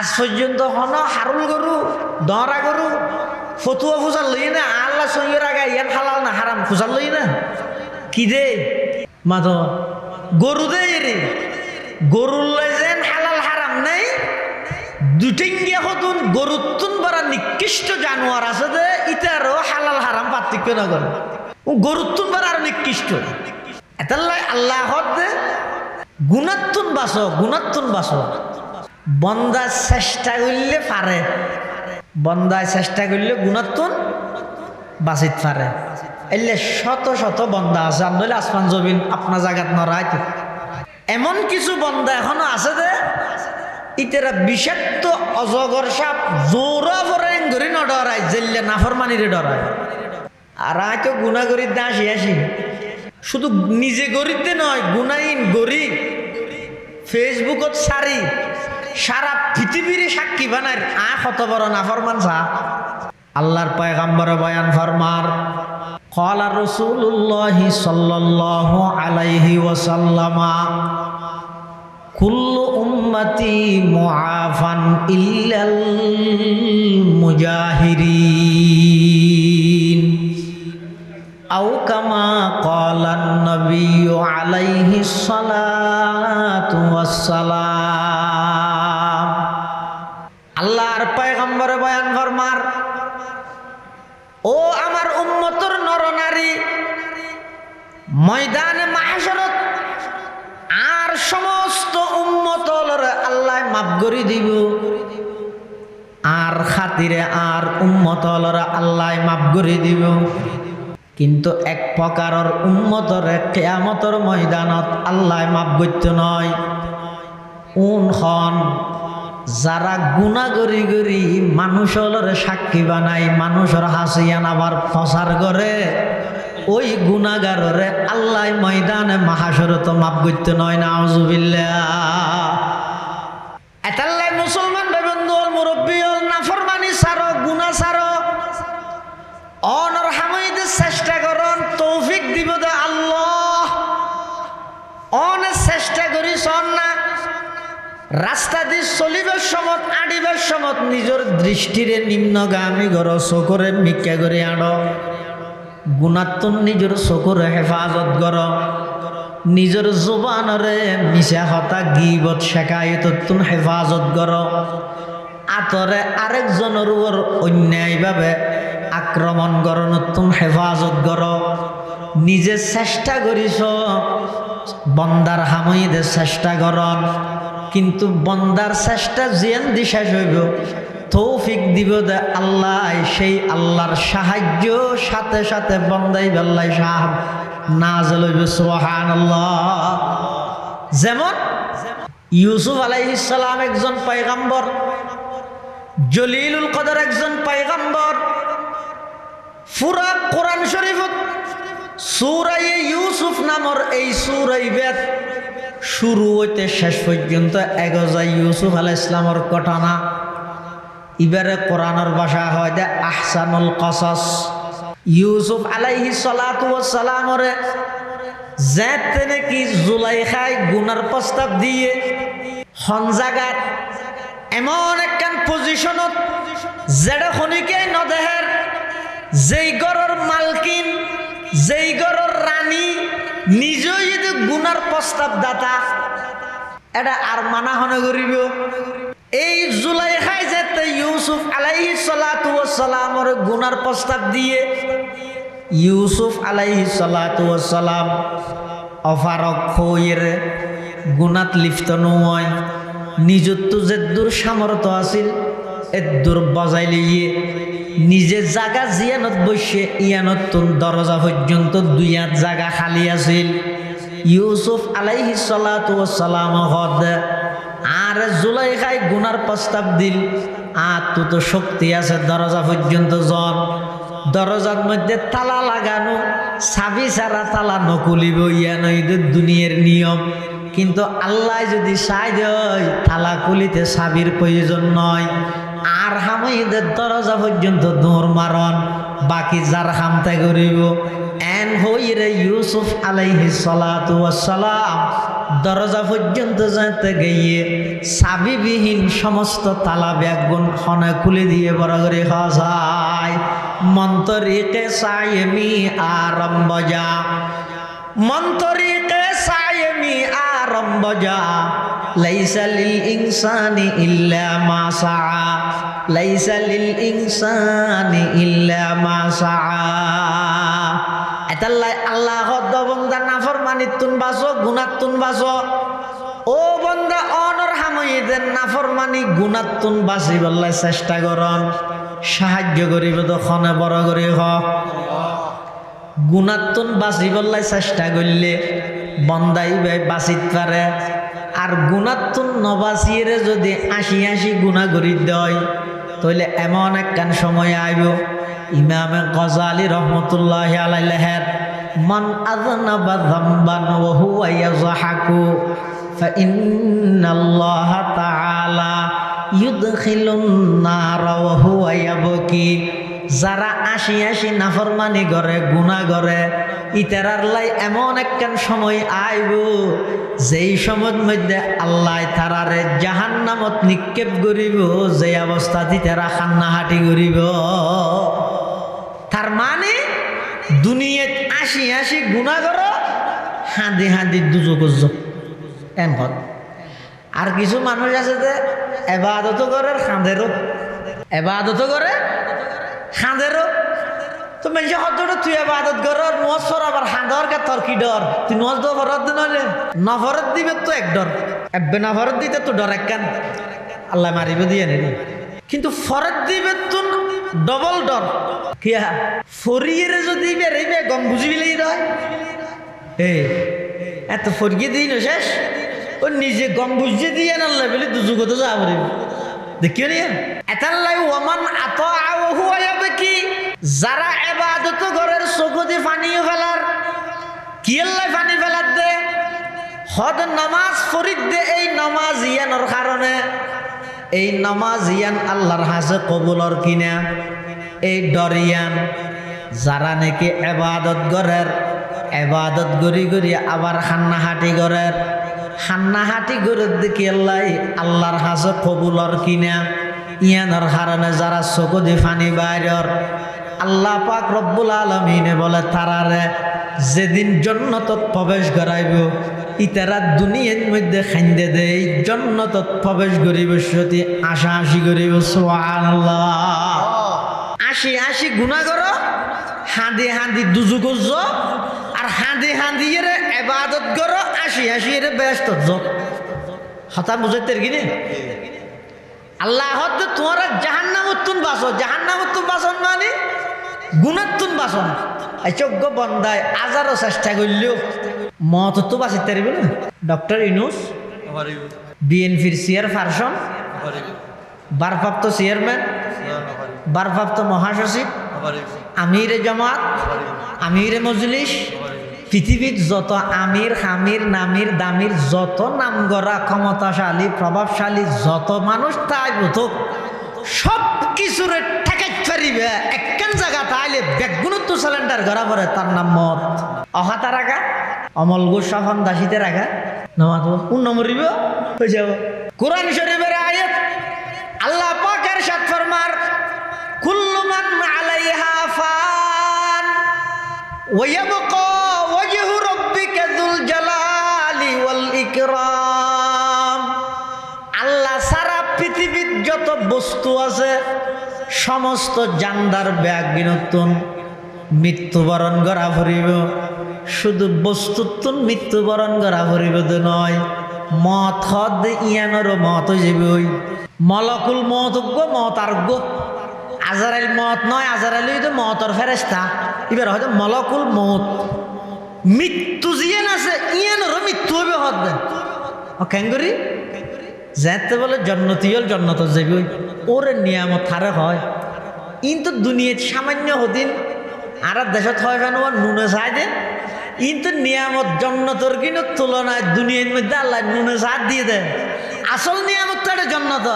আজ পর্যন্ত হন হারুল গরু দরা গরু ফতুয়া ফুজার লই না আল্লাহ সঙ্গের আগে ইয়ান হালাল না হারাম ফুজার লই না কি দে মাধ গরু দে রে গরুর লয় যেন হালাল হারাম নেই দুটিঙ্গিয়া হতুন গরুতুন বড় নিকৃষ্ট জানোয়ার আছে দে ইতারও হালাল হারাম পার্থক্য না করে গরুতুন বড় আর নিকৃষ্ট এতাল্লাই আল্লাহ দে গুণাত্তুন বাস বন্দা চেষ্টা করলে পারে বন্দায় চেষ্টা করলে গুণাত্তুন বাঁচিত পারে এলে শত শত বন্দা আছে নইলে আসমান জমিন আপনার জায়গাত নড়াইতে এমন কিছু বন্দা এখনো আছে যে ইতেরা বিষাক্ত অজগর সাপ জোরা ভরে ধরে নডরায় জেললে নাফরমানিরে ডরায় আর হয়তো গুণা করিতে আসি শুধু নিজে গরিতে নয় গুণাইন গরি ফেসবুকত সারা পৃথিবীর সাক্ষী বানায় কত বড় নাফরমান সা আল্লাহর পয়গম্বর বয়ান ফরমার ক্বালা রাসূলুল্লাহ সাল্লাল্লাহু আলাইহি ওয়াসাল্লাম কুল্লু উম্মতি মুআফান ইল্লাল মুজাহিরিন আও কামা ক্বালান নবিয়্যু আলাইহিস সালাতু ওয়াসসালাম আল্লাহর পয়গম্বর বয়ান ফরমার ও আমার উম্মতের নরনারী ময়দানে মাহশরত আর সমস্ত উম্মতর আল্লাহ মাফ করে দিব আর খাতিরে আর উম্মতর আল্লাহ মাফ করে দিব কিন্তু এক প্রকারের উম্মতর কিয়ামতের ময়দানত আল্লাহ মাফ করতে নয় যারা গুনাহ করি করি মানুষের সাক্ষী বানাই মানুষের হাসিয়ান আবার প্রচার করে ওই গুনাহগাররে আল্লাহ ময়দানে মাহশরত মাফ করতে নয় নাউজুবিল্লাহ এতাল্লাই মুসলমান বন্ধু মুরব্বী নাফরমানি ছাড়ো গুনাহ ছাড়ো অনর হামাইতে চেষ্টা করন তৌফিক দিব দে আল্লাহ অনেক চেষ্টা করি শোন না রাস্তা দিয়ে চলিবার সময় আড়িবার সময় নিজের দৃষ্টিরে নিম্নগামী গর চকুরে মিক্কা করে আনো গুণাত্মন নিজের চকুরে হেফাজত কর নিজের জবানরে মিশা হতা গিবত শেখায়তন হেফাজত কর আতরে আরেকজনের উপর অন্যায়ভাবে আক্রমণ করনতুন হেফাজত কর নিজে চেষ্টা করিস বন্দার হামইদে চেষ্টা করন কিন্তু বন্দার চেষ্টা জিয়ান দিশা হইব তৌফিক দিব দে আল্লাহ সেই আল্লাহর সাহায্য সাথে সাথে বন্দাই বেল্লাই সাহাব নাযিল হইবে সুবহানাল্লাহ যেমন ইউসুফ আলাইহিস সালাম একজন পয়গম্বর জলিলুল কদর একজন পয়গম্বর পুরা কোরআন শরীফত সূরা ইউসুফ নামের এই সূরা বেদ শুরু হইতে শেষ পর্যন্ত এগোজা ইউসুফ আলাইহিস সালামের ঘটনা ইবারে কোরআনের ভাষা হয় যে আহসানুল কসস ইউসুফ আলাইহিস সালাতু ওয়াস সালামরে যেতে নাকি জুলাইখায় গুনার প্রস্তাব দিয়ে হন জায়গার এমন একখান পজিশনত যেটা খনিকে নদেহের যেই গড়ের মালকিন যেই গড়ের রানী নিজেই যদি গুনার প্রস্তাব দাতা এটা আর মানা হনে করিব এই জুলাইখায় যেতে ইউসুফ আলাইহিস সালাতু ওয়াস সালামর গুনার প্রস্তাব দিয়ে ইউসুফ আলাইহিস সালাতু ওয়াস সালাম অফারক হইর গুনাত লিপ্ত নয় নিজত্ব যে দূর সামর্থ্য আছিল এদূর বজাই লইয়ে নিজে জায়গা জিয়ানত বসে ইয়ানতুন দরজা পর্যন্ত দুই হাত জায়গা খালি আছিল ইউসুফ আলাইহিস সালাতু ওয়াস সালাম হদ আর জুলাইখায় গুনার প্রস্তাব দিল আর তো শক্তি আছে দরজা পর্যন্ত জন দরজার মধ্যে তালা লাগানো চাবি ছাড়া তালা নকুলিব ইয়ান দুনিয়ার নিয়ম কিন্তু আল্লাহ যদি চাই দেয় তালা খুলিতে চাবির প্রয়োজন নয় আর হামাইদের দরজা পর্যন্ত দৌড় মারন বাকি যার হামতে করিব এন হইরে ইউসুফ আলাইহিস সালাতু ওয়াস সালাম দরজা পর্যন্ত যেতে গিয়ে চাবিবিহীন সমস্ত তালা ব্যাগুন খনে খুলে দিয়ে বড় করে খাওয়া যায়। মন্তরিকে সায়েমি আরম্ভ যা, মন্তরিকে সায়েমি আরম্ভ যা, লাইসা লিল ইনসানি ইল্লা মা সাআ, লাইসা লিল ইনসানি ইল্লা মা সাআ। এতাল্লাই আল্লাহ বন্দা নাফরমানিতুন বাসো, গুনাতুন বাসো। ও বন্দা অনর হামইদের নাফরমানি গুনাতুন বাসি বললাই চেষ্টা করন, সাহায্য করিব তো খনে বড় করে হ। গুনাতুন বাসি বললাই চেষ্টা করলে বন্দাই বাঁচিত পারে। আর গুনাতুন নবাসিয়ে যদি ৮০ গুণা করি দেয় তাহলে এমন একখান সময় আইব। ইমামে গজালি রহমতুল্লাহি আলাইহি লেখেন, মান আযনাবা যামবান ওয়া হুয়া ইয়াযহাকু ফাইন্নাল্লাহা তাআলা ইউদখিলুন নারা ওয়া হুয়া ইয়াবকি। যারা ৮০ নাফরমানি করে, গুনাহ করে, ইতারার লাই এমন একখান সময় আইব যেই সময়ের মধ্যে আল্লাহ তারারে জাহান্নামত নিক্ষেপ করিব, যে অবস্থাতে তারা কান্নাহাটি করিব। তার মানে দুনিয়াত ৮০ গুনাহ করো, হাঁদি হাঁদি দুজক এন। আর কিছু মানুষ আছে যে এবাদত করে খাঁদেরও, এবাদত করে খাঁদেরও। তো মেজে হতটা তুই এবাদত করার নোয়াজ ফর আবার হাঁদর কে তোর কি ডর? তুই নোয়াজ দো ফরত নলে নফরত দিবে তো এক ডর, এব্বে নফরত দিতে তো ডর একখান, আল্লাহ মারিবে দিয়ে নেই। কিন্তু ফরত দিবে তো ডবল ডর। কিয়া ফরিয়ে যদি বেরিবে গম বুঝিবিলেই রয়। এত ফরিয়ে দিই না শেষ, ও নিজে গম বুঝিয়ে দিয়ে আল্লাহ বলে দুজুগত যা পারিব। দেখিও নি এতাল্লাই ওমান আত কি যারা এবাদত ঘরের চকুতে পানিও ফেলার, কি আল্লাহ পানি ফেলার দে হদ নামাজ ফরিদ দে। এই নামাজ ইয়ানোর কারণে, এই নামাজ ইয়ান আল্লাহর হাসে কবুলর কিনা এই ডরিয়ান। যারা নাকি এবাদত ঘরের, এবাদত গড়ি গড়ি আবার খান্নাহাটি ঘরের, খান্নাহাটি ঘরের দেখি আল্লাহ আল্লাহর হাসে কবুলর কিনা ইয়ানোর কারণে যারা চকুতে পানি বাইরর, আল্লাহ পাক রব্বুল আলামিনে বলে তারারে যেদিন জান্নাতত প্রবেশ করাইব ইতারা দুনিয়ার মধ্যে খাইন্দে দেই, জান্নাতত প্রবেশ করিব সতি আশা আশি করিব। সুবহানাল্লাহ। ৮০ গুনাহ করো, হাঁদি হাঁদি দুজুক যো, আর হাঁদি হাঁদি এর ইবাদত করো, ৮০ এর ব্যস্ত যো। হতা বুঝাইতে কিনে আল্লাহ হদ তোমার জাহান্নামতুন বাসো, জাহান্নামতুন বাসন মানে গুণাতুন বাসন। এই চোগ্য বন্দায় আজারও চেষ্টা করলেও মত তো বাঁচিতে পারবে না। ডক্টর ইউনূস বিএনপির চেয়ারপারসন, ভারপ্রাপ্ত চেয়ারম্যান, ভারপ্রাপ্ত মহাসচিব, আমিরে জামাত, আমিরে মজলিস, পৃথিবীর যত আমির হামির নামির দামির যত নামগড়া ক্ষমতাশালী প্রভাবশালী যত মানুষ তাই বুঝুক সব কিছুরে ঠেকাই পারিবে একখান জায়গা তাইলে বেগুনত্ব সিলিন্ডার ঘরা পড়ে, তার নাম মত। অহাতা রাখা অমল গোস সফন দাসিতে রাখা নামাজ উন্নমরিব হয়ে যাব। কোরআন শরীফের আয়াত আল্লাহ পাক ইরশাদ ফরমার, কুল্লু মান আলাইহা ফান ওয়া ইয়াবকা ওয়াজহু রাব্বিকা যুল জালালি ওয়াল ইকরাম। আল্লাহ সারা পৃথিবীর যত বস্তু আছে সমস্ত জান্দার ব্যাগ বিনতুন মৃত্যুবরণ করা ফুরিব। শুধু বস্তুত্বন মৃত্যুবরণ করা ফুরিব তো নয়, মত হদ ইয়ানোরও মত যাবে। ওই মলকুল মত মত আরোগ্য আজারাইল মত নয়, আজারাইল তো মতর ফেরেস্তা। এবার হয়তো মলকুল মত মৃত্যু জিয়ান আছে ইয়ানোরও মৃত্যু হবে হদ দেন কেন করি যেতে বলে জন্নতি হল জন্নত যাবি। ওরে নিয়ামত হারে হয় কিন্তু দুনিয়াত সামান্য হদিন আর দেশত হয় কেন নুনে চাই দে কিন্তু নিয়ামত জন্নতর কিন্তু তুলনায় দুনিয়ার মধ্যে আল্লাহ নুনে চাঁদ দিয়ে দেয়। আসল নিয়ামত তো এটা জন্নত।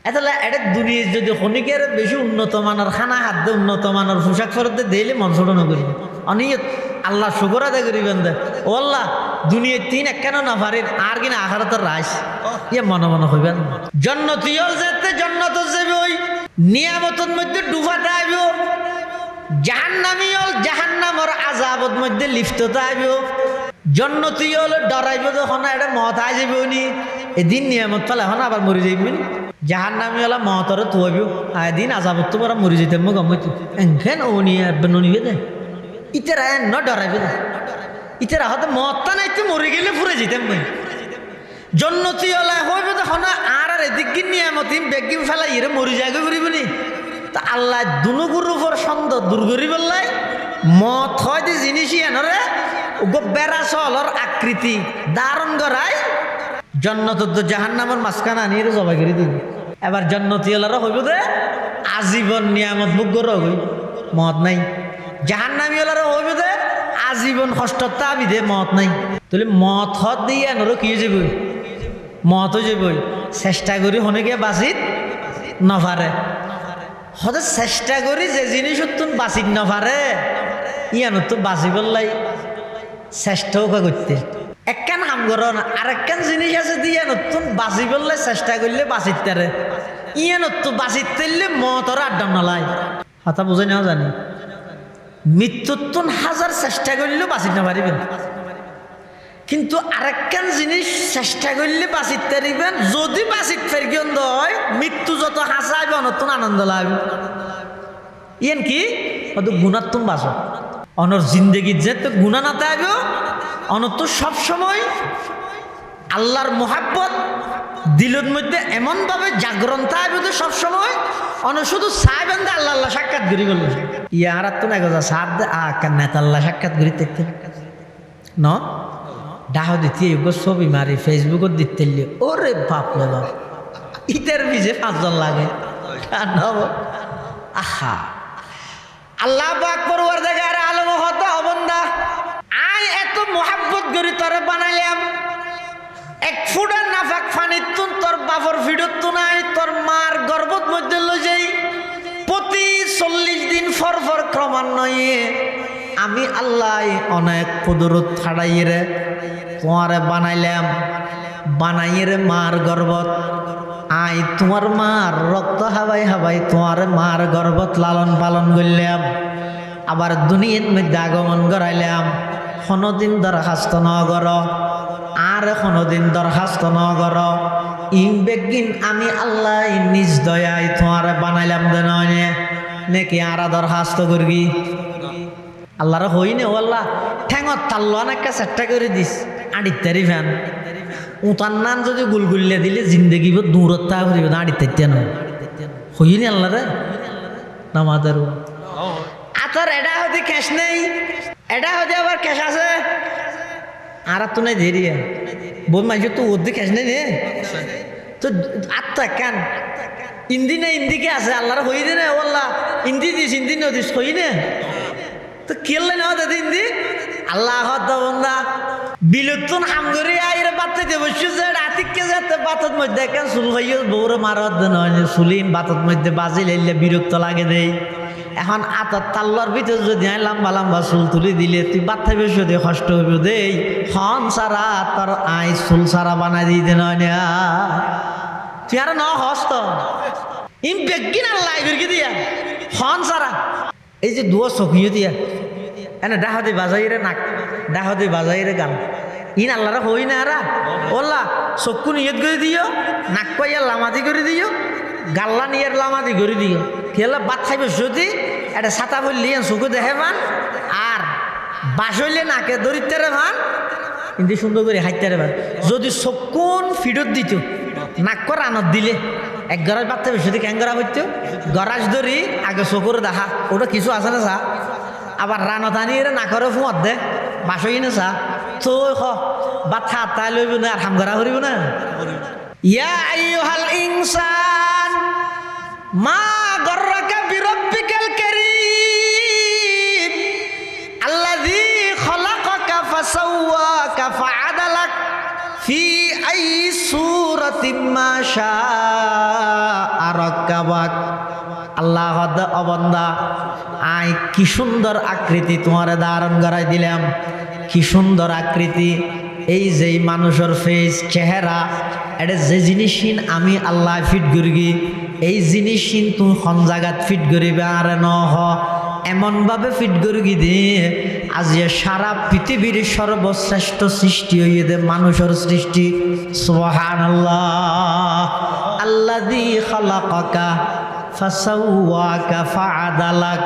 এতলে এটা দুনিয়ার যদি খনিকের বেশি উন্নত মানের খানা খাদ্য উন্নত মানের পোশাক ফেরত দিলে মন ছোট নকরি অনিয়ত আল্লাহ শুকর আদায় করিবেন দে। ও আল্লাহ দুনিয়ার তিন একখানো না পারেন আর কিনা আখারাতের রাইস ইয়ে মনে মনে হইবেন জন্নতিয়ল যেতে জন্নত যাবে ওই নিয়ামতের মধ্যে ডুবাতে আইব জাহান্নামিয়ল জাহান্নামর আযাবত মধ্যে লিপ্ততা আইব জন্নতিয়ল ডরাইব যখন এটা মত আই যাবে উনি এদিন নিয়ামত পালে এখন আবার মরে যাইবেন জাহান্নামিয়লা মতরে তুয়াইব এদিন আযাবত তো বড় মরে যেতে গম হইতো এনখান ও নিয়ে ননিবে দে ইতারা ন ডরাইবে দে ইতারা হয়তো মতটা নাইতে মরে গেলে ফুরে যেতাম মই জন্নতিয়লা হইব তখন আর এদিক নিয়ামতিম বেগিম ফেলা ইরে মরে যাগে ঘুরিবনি তা আল্লাহ দুনুগুর উপর সন্দেহ দূর করি বললাই মত হয় যে জিনিসই এনরে বেড়া চলর আকৃতি দারণ গড়াই জন্নত জাহান্নামের মাঝখানে আনিয়ে জবাই করে দিন এবার জন্নতিওয়ালারা হইব দে আজীবন নিয়ামত মুখ গড় হই মত নাই জাহান্নামিওয়ালারা হইব দে আজীবন কষ্টতা আমি দে মত নাই তাহলে মত হত দিয়ে এনরও কি যাব মত হয়ে যাব চেষ্টা করি হনে গিয়ে বাঁচিত নপারে হতে চেষ্টা করি যে জিনিস তুন বাঁচিত নপারে ইয়ানো তো বাঁচিবর লাই চেষ্টাও করতে একখান হাম করো না আর একখান জিনিস আছে দিয়ে নতুন বাঁচি বললে চেষ্টা করলে বাঁচিত তারে ইয়ে নতুন বাঁচিত তাইলে মতর আড্ডা নলাই হতা বুঝে নেওয়া জানি মৃত্যুত্তন হাজার চেষ্টা করলেও বাঁচিত না পারিবেন কিন্তু আরেকখান জিনিস চেষ্টা করলে বাঁচিত পারিবেন যদি বাঁচিত পারিবেন হয় মৃত্যু যত হাসাইব নতুন আনন্দ লাগবে ইয়েন কি হয়তো গুণার তুমি বাঁচো অনর জিন্দগির যে তো গুণা না থাকবে অনত সব সময় আল্লাহর মোহাব্বত দিলের মধ্যে এমন ভাবে জাগরণ থাকবে তো সব সময় অন শুধু চাইবেন দে আল্লাহ আল্লাহ সাক্ষাৎ করি বলল ইয়ার তো না গজা সার দে নেতা আল্লাহ সাক্ষাৎ করি দেখতে ন ডাহ দিতে ছবি মারি ফেসবুকত দিতে ওরে বাপ রে বাপ ইটার বিজে 5 জন লাগে আহা আল্লাহ পাক পরওয়ারদিগার আলম হত অবন্দা আই এত মোহাব্বত করি তোরে বানাইলাম এক ফুটা নাফাক ফানিত তুন তোর বাপর ভিডত তো নাই তোর মার গর্ভত মধ্যে লই যাই প্রতি 40 দিন ফর ফর ক্রমান্বয়ে আমি আল্লাহ অনেক কুদরত ছাড়াইয়ে রে তোমারে বানাইলাম বানাইয়ে রে মার গর্ভত আই তোমার মার রক্ত হাবাই হাবাই তোমার মার গর্ভত লালন পালন করলাম আবার দুনিয়ার মধ্যে আগমন করাইলাম কোনোদিন দরখাস্ত ন কর আর কোনোদিন দরখাস্ত ন কর ইন বেগিন আমি আল্লাহ নিজ দয়ায় তোমার বানাইলাম দেন নাকি আর দরখাস্ত করবি আল্লাহর হই নে ও আল্লাহ ঠ্যাঙত তাল্লো অনেকটা চেষ্টা করে দিস আড়িতারি ফ্যান উতার নান যদি গুলগুলিয়া দিলে জিন্দগি দূরত তা করিব না আড়িতে না হইনি আল্লাহ রে নামাদের আতর এটা হতে ক্যাশ নেই এটা হতে আবার ক্যাশ আছে আর তো নাই দেরি বোন মাইছে তো ওর ক্যাশ নেই নে তো আত্মা কেন ইন্দি না ইন্দিকে আছে আল্লাহর হই দে না ও আল্লাহ ইন্দি দিস ইন্দি নদিস হই নে তো কেলে না দাদি ইন্দি আল্লাহ বন্ধা বিলুপ্তন হামগরি আইরে বাতাইতে বসে যে রাতিকে যেতে বাতত মধ্যে কেন চুল ভাইও বউরে মারত নয় চুলিন বাতত মধ্যে বাজি লাইলে বিরক্ত লাগে দেই এখন আতর তাল্লার ভিতর যদি লম্বা লম্বা চুল তুলি দিলে তুই বাতাই বসে দিয়ে কষ্ট হইব দেই হন সারা তোর আই চুল সারা বানাই দিতে নয় না তুই আর ন হস্ত ইম বেগিন আল্লাহ বিরকি দিয়া হন সারা এই যে দুয়া চকিয়ে দিয়া এনে ডাহাদি বাজাইরে নাক ডাহাদি বাজাইরে গান ইন আল্লাহরা হই না আরা ওল্লা চক্ষু নিয়ত করে দিও নাক পাইয়া লামাদি করে দিও গাল্লা নিয়ে লামাদি করে দিও খেলা বাদ খাইব যদি এটা ছাতা বললি চকু দেখে পান আর বাসইলে নাকে দরিদ্রে ভান কিন্তু সুন্দর করে হাইতে পান যদি চকুন ফিরত দিত নাক কর আনত দিলে এক গরাজ বাদ থাকবে যদি ক্যাং গড়া করতো গরাজ ধরি আগে চকুর দেখা ওটা কিছু আছে না চা আবার রানত আনি নাকরে ফুঁত দে বাসই না চা তো বা থাতা লইব না আর হাম করা করিব না ইয়া আইয়ুহাল ইনসান মা গররাকা বিরাব্বিকাল কারীম আল্লাযী খালাকাকা ফাসাওয়াকা ফাআদালাক ফি আইয়ি সূরাতিন মা শাআ রাক্কাবাক আল্লাহ অবন্দা আই কি সুন্দর আকৃতি তোমারে ধারণ করাই দিলাম কি সুন্দর আকৃতি এই যেই মানুষের ফেস চেহারা এটা যে জিনিসিন আমি আল্লাহ ফিট করি এই জিনিসিন তুই খন জায়গাত ফিট করিবে আর নহ এমনভাবে ফিট করি দিয়ে আজি সারা পৃথিবীর সর্বশ্রেষ্ঠ সৃষ্টি হইয়ে দে মানুষের সৃষ্টি সুবহানাল্লাহ আল্লাযী খালাকাকা ফাসাওয়াকা ফাআদালাক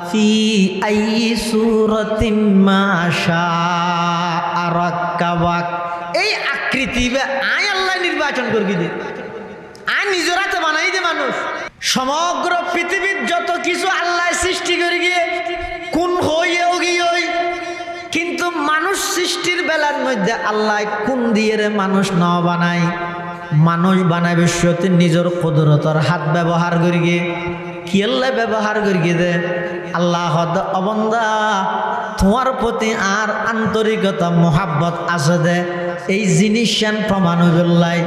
ফি আইয়ি সূরাতিন মা শাআ রাক্কাবাক এই আকৃতি আয় আল্লাহ নির্বাচন করবি দে আয় নিজের হাতে বানাই দে মানুষ সমগ্র পৃথিবীর যত কিছু আল্লাহ সৃষ্টি করে গিয়ে কোন হইও গিয়ে কিন্তু মানুষ সৃষ্টির বেলার মধ্যে আল্লাহ কোন দিয়ে রে মানুষ ন বানায় মানুষ বানায় বিশ্বতে নিজের কুদরতর হাত ব্যবহার করি গিয়ে কি আল্লাহ ব্যবহার করি গিয়ে দে আল্লাহ অবন্দা তোমার প্রতি আর আন্তরিকতা মোহাব্বত আছে দে এই জিনিস প্রমাণ হইবল্লাই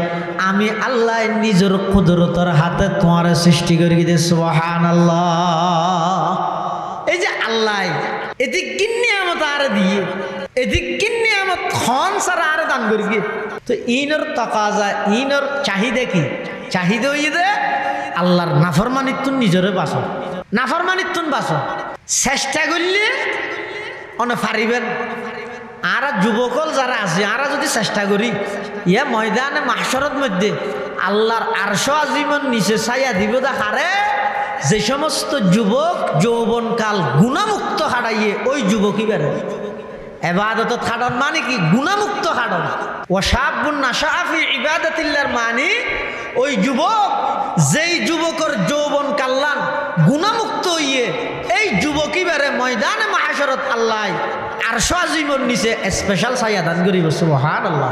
আমি আল্লাহ নিজের কুদরতর হাতে তোমার সৃষ্টি করি গিয়ে সুবহানাল্লাহ এই যে আল্লাহ এদিক কিন্নি আমত আর দিয়ে এদিক কিন্নি আমত খন সারা আর দান করি গিয়ে তো ইনর তকাজা ইনর চাহিদা কি চাহিদা হইয়ে দে আল্লাহর নাফরমানিত্তুন নিজরে বাসো নাফরমানিত্তুন বাসো চেষ্টা করলে অনে পারিবেন আর যুবকল যারা আছে আরা যদি চেষ্টা করি ইয়া ময়দানে মাহশরের মধ্যে আল্লাহর আরশ আজিমন নিচে ছায়া দিব দেখারে যে সমস্ত যুবক যৌবনকাল গুণামুক্ত হারাইয়ে ওই যুবকই বেরো এবাদত খাডন মানে কি গুণামুক্ত খাডন ওয়াশাবুন নাশাআ ফি ইবাদাতিল্লাহর মানে ওই যুবক যেই যুবকের যৌবন কাল্লান গুণামুক্ত হইয়ে এই যুবকই বেরে ময়দানে মাহশরত আল্লাহ আরশ আজিমর নিচে স্পেশাল ছায়া দান করিব সুবহানাল্লাহ